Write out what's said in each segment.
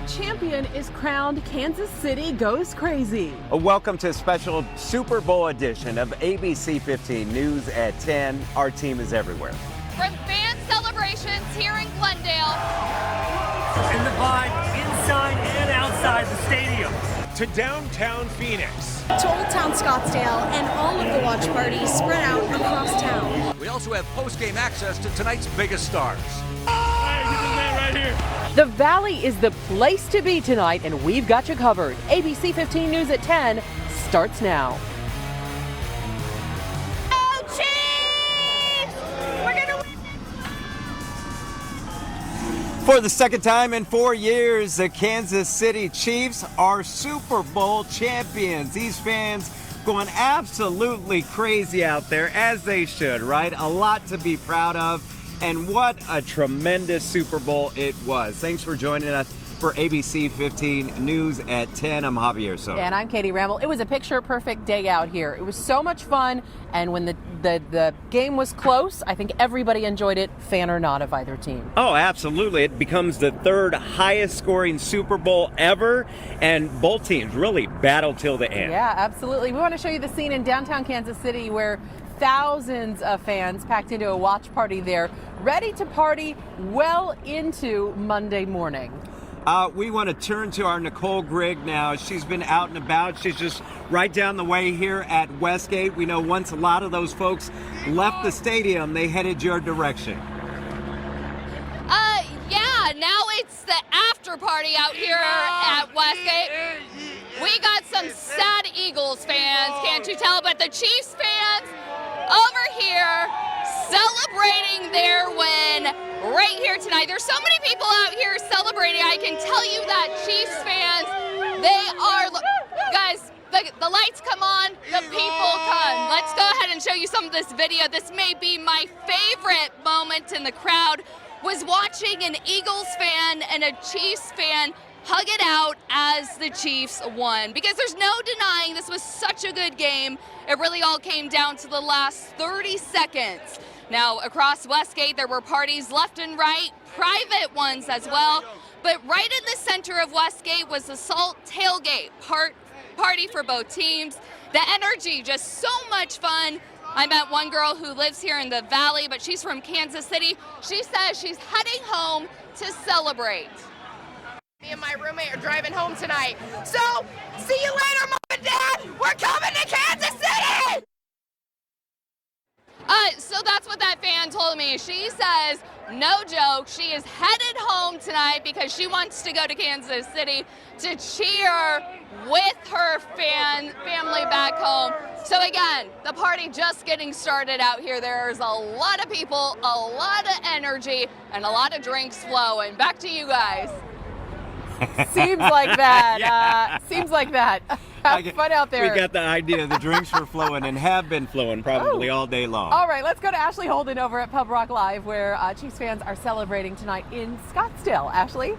A champion is crowned. Kansas City goes crazy. Welcome to a special Super Bowl edition of ABC15 News at 10. Our team is everywhere. From fan celebrations here in Glendale. And the vibe inside and outside the stadium. To downtown Phoenix. To Old Town Scottsdale and all of the watch parties spread out across town. We also have post-game access to tonight's biggest stars. The Valley is the place to be tonight, and we've got you covered. ABC 15 News at 10 starts now. Oh, Chiefs! We're gonna win! For the second time in 4 years, the Kansas City Chiefs are Super Bowl champions. These fans going absolutely crazy out there, as they should, right? A lot to be proud of. And what a tremendous Super Bowl it was. Thanks for joining us for ABC 15 News at 10. I'm Javier Soto. And I'm Katie Ramble. It was a picture-perfect day out here. It was so much fun, and when the game was close, I think everybody enjoyed it, fan or not of either team. Oh, absolutely. It becomes the third highest scoring Super Bowl ever, and both teams really battled till the end. Yeah, absolutely. We want to show you the scene in downtown Kansas City where thousands of fans packed into a watch party there, ready to party well into Monday morning. We want to turn to our Nicole Grigg now. She's been out and about. She's just right down the way here at Westgate. We know once a lot of those folks left the stadium, they headed your direction. Yeah, now it's the after party out here at Westgate. We got some sad Eagles fans, can't you tell? But the Chiefs fans over here celebrating their win right here tonight. There's so many people out here celebrating. I can tell you that Chiefs fans, they are, guys, the lights come on, the people come. Let's go ahead and show you some of this video. This may be my favorite moment in the crowd, was watching an Eagles fan and a Chiefs fan hug it out as the Chiefs won, because there's no denying this was such a good game. It really all came down to the last 30 seconds. Now, across Westgate, there were parties left and right, private ones as well, but right in the center of Westgate was the Salt Tailgate party for both teams. The energy, just so much fun. I met one girl who lives here in the Valley, but she's from Kansas City. She says she's heading home to celebrate. Me and my roommate are driving home tonight. So, see you later, Mom and Dad. We're coming to Kansas City! So that's what that fan told me. She says, no joke, she is headed home tonight because she wants to go to Kansas City to cheer with her family back home. So again, the party just getting started out here. There's a lot of people, a lot of energy, and a lot of drinks flowing. Back to you guys. Seems like that. Seems like that. Have fun out there. We got the idea. The drinks were flowing and have been flowing probably all day long. All right, let's go to Ashley Holden over at Pub Rock Live, where Chiefs fans are celebrating tonight in Scottsdale. Ashley?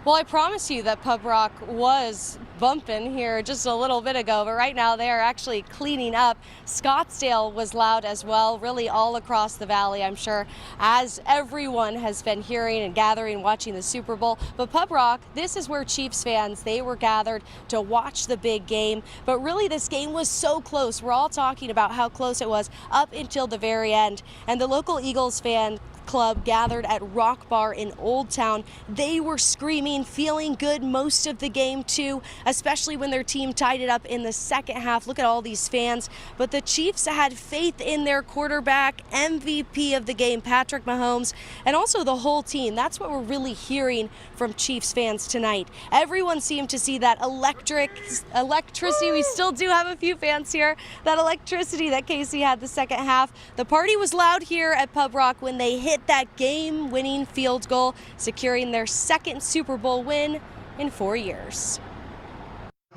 Well, I promise you that Pub Rock was bumping here just a little bit ago, but right now they are actually cleaning up. Scottsdale was loud as well, really all across the Valley, I'm sure, as everyone has been hearing and gathering, watching the Super Bowl. But Pub Rock, this is where Chiefs fans, they were gathered to watch the big game. But really, this game was so close. We're all talking about how close it was up until the very end. And the local Eagles fan club gathered at Rock Bar in Old Town. They were screaming, feeling good most of the game too, especially when their team tied it up in the second half. Look at all these fans. But the Chiefs had faith in their quarterback, MVP of the game, Patrick Mahomes, and also the whole team. That's what we're really hearing from Chiefs fans tonight. Everyone seemed to see that electricity. We still do have a few fans here. That electricity that Casey had the second half. The party was loud here at Pub Rock when they hit that game-winning field goal, securing their second Super Bowl win in 4 years.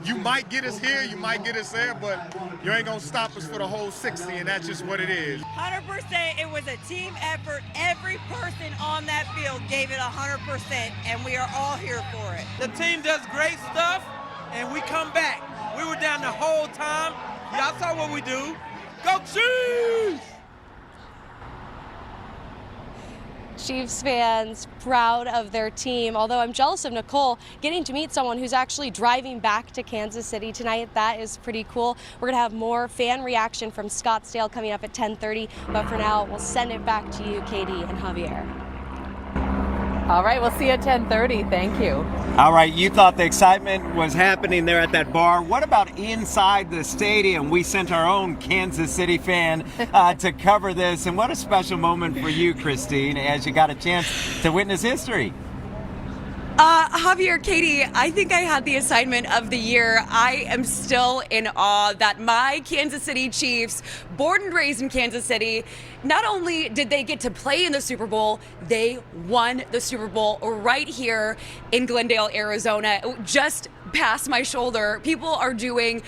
You might get us here, you might get us there, but you ain't gonna stop us for the whole 60, and that's just what it is. 100%, it was a team effort. Every person on that field gave it 100%, and we are all here for it. The team does great stuff, and we come back. We were down the whole time. Y'all saw what we do. Go Chiefs! Chiefs fans proud of their team, although I'm jealous of Nicole getting to meet someone who's actually driving back to Kansas City tonight. That is pretty cool. We're going to have more fan reaction from Scottsdale coming up at 10:30, but for now, we'll send it back to you, Katie and Javier. All right, we'll see you at 10:30. Thank you. All right, you thought the excitement was happening there at that bar. What about inside the stadium? We sent our own Kansas City fan to cover this. And what a special moment for you, Christine, as you got a chance to witness history. Javier, Katie, I think I had the assignment of the year. I am still in awe that my Kansas City Chiefs, born and raised in Kansas City, not only did they get to play in the Super Bowl, they won the Super Bowl right here in Glendale, Arizona. Just past my shoulder, people are doing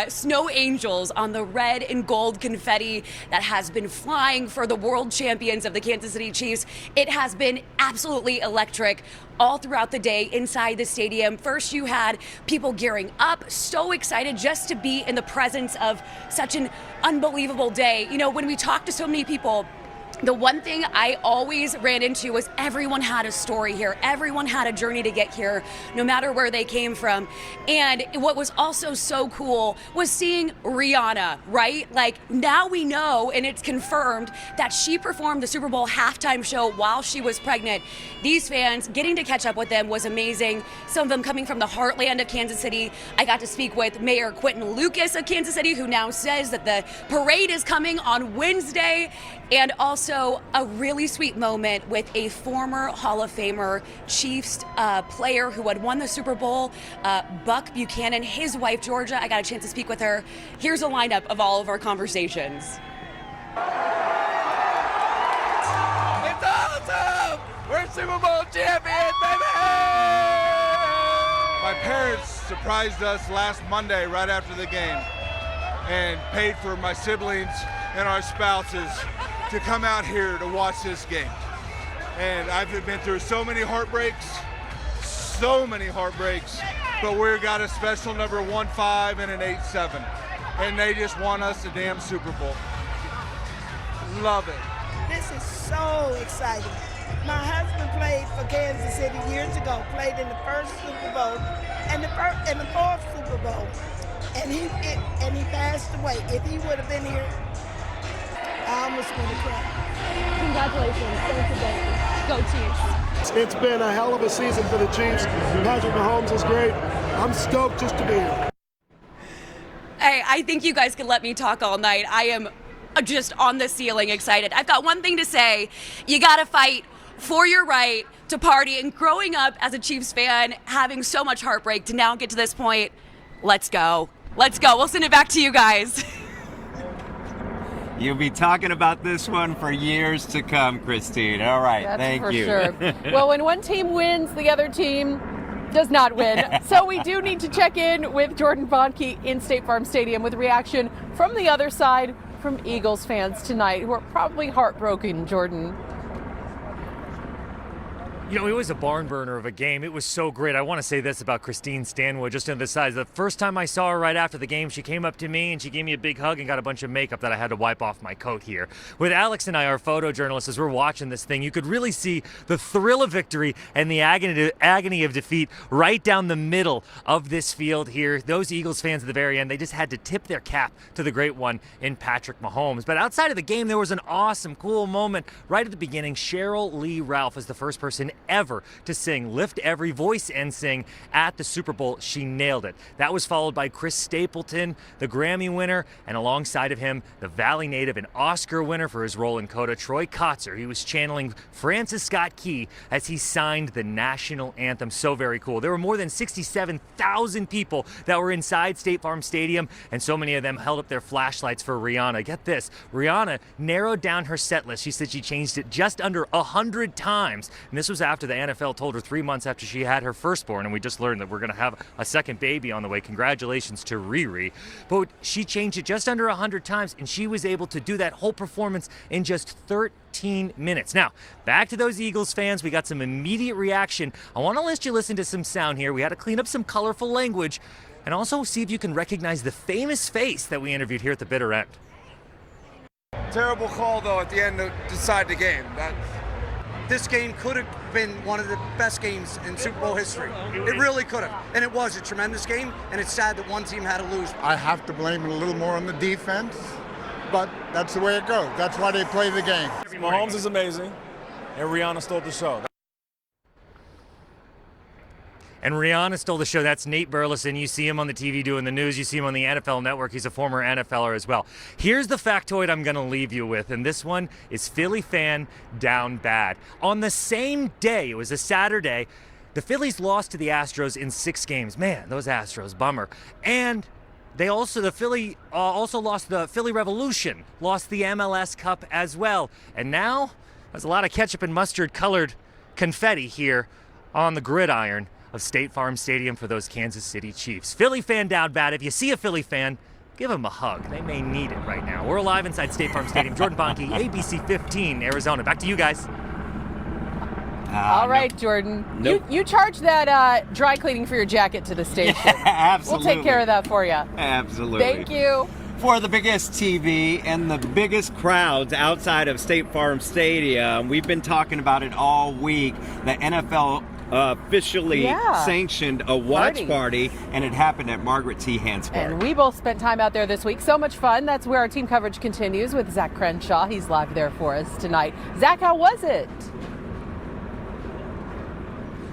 snow angels on the red and gold confetti that has been flying for the world champions of the Kansas City Chiefs. It has been absolutely electric all throughout the day inside the stadium. First, you had people gearing up, so excited just to be in the presence of such an unbelievable day. You know, when we talk to so many people, the one thing I always ran into was everyone had a story here. Everyone had a journey to get here, no matter where they came from. And what was also so cool was seeing Rihanna, right? Like, now we know, and it's confirmed, that she performed the Super Bowl halftime show while she was pregnant. These fans, getting to catch up with them was amazing. Some of them coming from the heartland of Kansas City. I got to speak with Mayor Quentin Lucas of Kansas City, who now says that the parade is coming on Wednesday. And also a really sweet moment with a former Hall of Famer, Chiefs player who had won the Super Bowl, Buck Buchanan, his wife, Georgia. I got a chance to speak with her. Here's a lineup of all of our conversations. It's awesome! We're Super Bowl champions, baby! My parents surprised us last Monday right after the game and paid for my siblings and our spouses to come out here to watch this game. And I've been through so many heartbreaks, but we got a special number 1-5 and an 8-7. And they just won us the damn Super Bowl. Love it. This is so exciting. My husband played for Kansas City years ago, played in the first Super Bowl and the fourth Super Bowl. And he passed away. If he would have been here, I almost want to cry. Congratulations. Thank you, baby. Go Chiefs. It's been a hell of a season for the Chiefs. Patrick Mahomes is great. I'm stoked just to be here. Hey, I think you guys could let me talk all night. I am just on the ceiling excited. I've got one thing to say. You got to fight for your right to party. And growing up as a Chiefs fan, having so much heartbreak to now get to this point, let's go. Let's go. We'll send it back to you guys. You'll be talking about this one for years to come, Christine. All right, thank you. That's for sure. Well, when one team wins, the other team does not win. So we do need to check in with Jordan Bonke in State Farm Stadium with reaction from the other side from Eagles fans tonight who are probably heartbroken, Jordan. You know, it was a barn burner of a game. It was so great. I want to say this about Christine Stanwood, just on the sides. The first time I saw her right after the game, she came up to me and she gave me a big hug and got a bunch of makeup that I had to wipe off my coat here. With Alex and I, our photojournalists, as we're watching this thing, you could really see the thrill of victory and the agony of defeat right down the middle of this field here. Those Eagles fans at the very end, they just had to tip their cap to the great one in Patrick Mahomes. But outside of the game, there was an awesome, cool moment right at the beginning. Cheryl Lee Ralph is the first person ever to sing Lift Every Voice and Sing at the Super Bowl. She nailed it. That was followed by Chris Stapleton, the Grammy winner, and alongside of him, the Valley native and Oscar winner for his role in Coda, Troy Kotzer. He was channeling Francis Scott Key as he signed the national anthem. So very cool. There were more than 67,000 people that were inside State Farm Stadium, and so many of them held up their flashlights for Rihanna. Get this, Rihanna narrowed down her set list. She said she changed it just under 100 times, and this was after the NFL told her 3 months after she had her firstborn, and we just learned that we're going to have a second baby on the way. Congratulations to Riri. But she changed it just under 100 times, and she was able to do that whole performance in just 13 minutes. Now, back to those Eagles fans. We got some immediate reaction. I want to let you listen to some sound here. We had to clean up some colorful language and also see if you can recognize the famous face that we interviewed here at the bitter end. Terrible call, though, at the end to decide the game. this game could have been one of the best games in Super Bowl history. It really could have. And it was a tremendous game, and it's sad that one team had to lose. I have to blame it a little more on the defense, but that's the way it goes. That's why they play the game. Mahomes is amazing, and Rihanna stole the show. And Rihanna stole the show. That's Nate Burleson. You see him on the TV doing the news. You see him on the NFL Network. He's a former NFLer as well. Here's the factoid I'm going to leave you with, and this one is Philly fan down bad. On the same day, it was a Saturday, the Phillies lost to the Astros in 6 games. Man, those Astros, bummer. And they also, the Philly also lost the Philly Revolution, lost the MLS Cup as well. And now there's a lot of ketchup and mustard colored confetti here on the gridiron of State Farm Stadium for those Kansas City Chiefs. Philly fan down bad. If you see a Philly fan, give them a hug. They may need it right now. We're live inside State Farm Stadium. Jordan Bonke, ABC15 Arizona. Back to you guys. All right, Jordan. Nope. You charge that dry cleaning for your jacket to the station. Absolutely. We'll take care of that for you. Absolutely. Thank you. For the biggest TV and the biggest crowds outside of State Farm Stadium, we've been talking about it all week. The NFL officially sanctioned a watch party, and it happened at Margaret T. Hans Park. And we both spent time out there this week. So much fun. That's where our team coverage continues with Zach Crenshaw. He's live there for us tonight. Zach, how was it?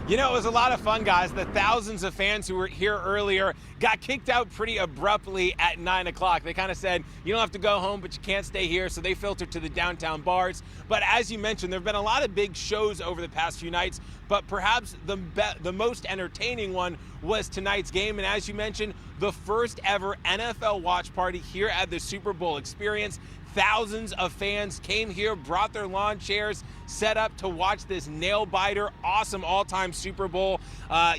You know, it was a lot of fun, guys. The thousands of fans who were here earlier got kicked out pretty abruptly at 9 o'clock. They kind of said, you don't have to go home, but you can't stay here, so they filtered to the downtown bars. But as you mentioned, there have been a lot of big shows over the past few nights, but perhaps the most entertaining one was tonight's game. And as you mentioned, the first ever NFL watch party here at the Super Bowl Experience. Thousands of fans came here, brought their lawn chairs, set up to watch this nail-biter, awesome all-time Super Bowl.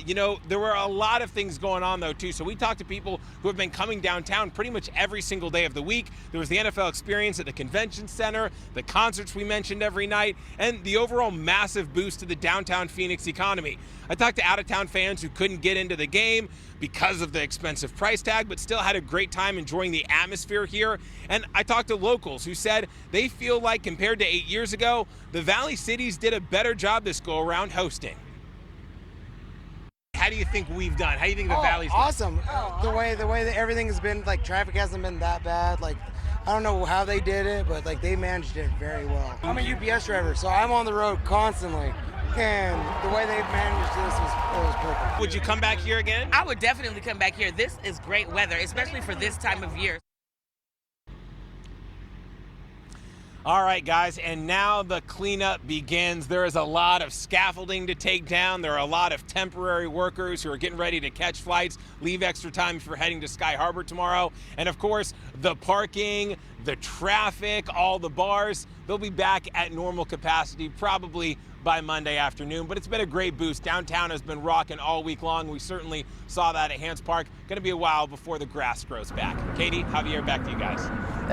You know, there were a lot of things going on, though, too. So we talked to people who have been coming downtown pretty much every single day of the week. There was the NFL Experience at the Convention Center, the concerts we mentioned every night, and the overall massive boost to the downtown Phoenix economy. I talked to out-of-town fans who couldn't get into the game because of the expensive price tag, but still had a great time enjoying the atmosphere here. And I talked to locals who said they feel like, compared to 8 years ago, the Valley Cities did a better job this go-around hosting. How do you think we've done? How do you think the Valley's done? Awesome. The way that everything has been, like, traffic hasn't been that bad. Like, I don't know how they did it, but, like, they managed it very well. I'm a UPS driver, so I'm on the road constantly. And the way they managed this was perfect. Would you come back here again? I would definitely come back here. This is great weather, especially for this time of year. All right, guys, and now the cleanup begins. There is a lot of scaffolding to take down. There are a lot of temporary workers who are getting ready to catch flights, leave extra time if you're heading to Sky Harbor tomorrow. And of course, the parking, the traffic, all the bars, they'll be back at normal capacity probably by Monday afternoon. But it's been a great boost. Downtown has been rocking all week long. We certainly saw that at Hans Park. Going to be a while before the grass grows back. Katie, Javier, back to you guys.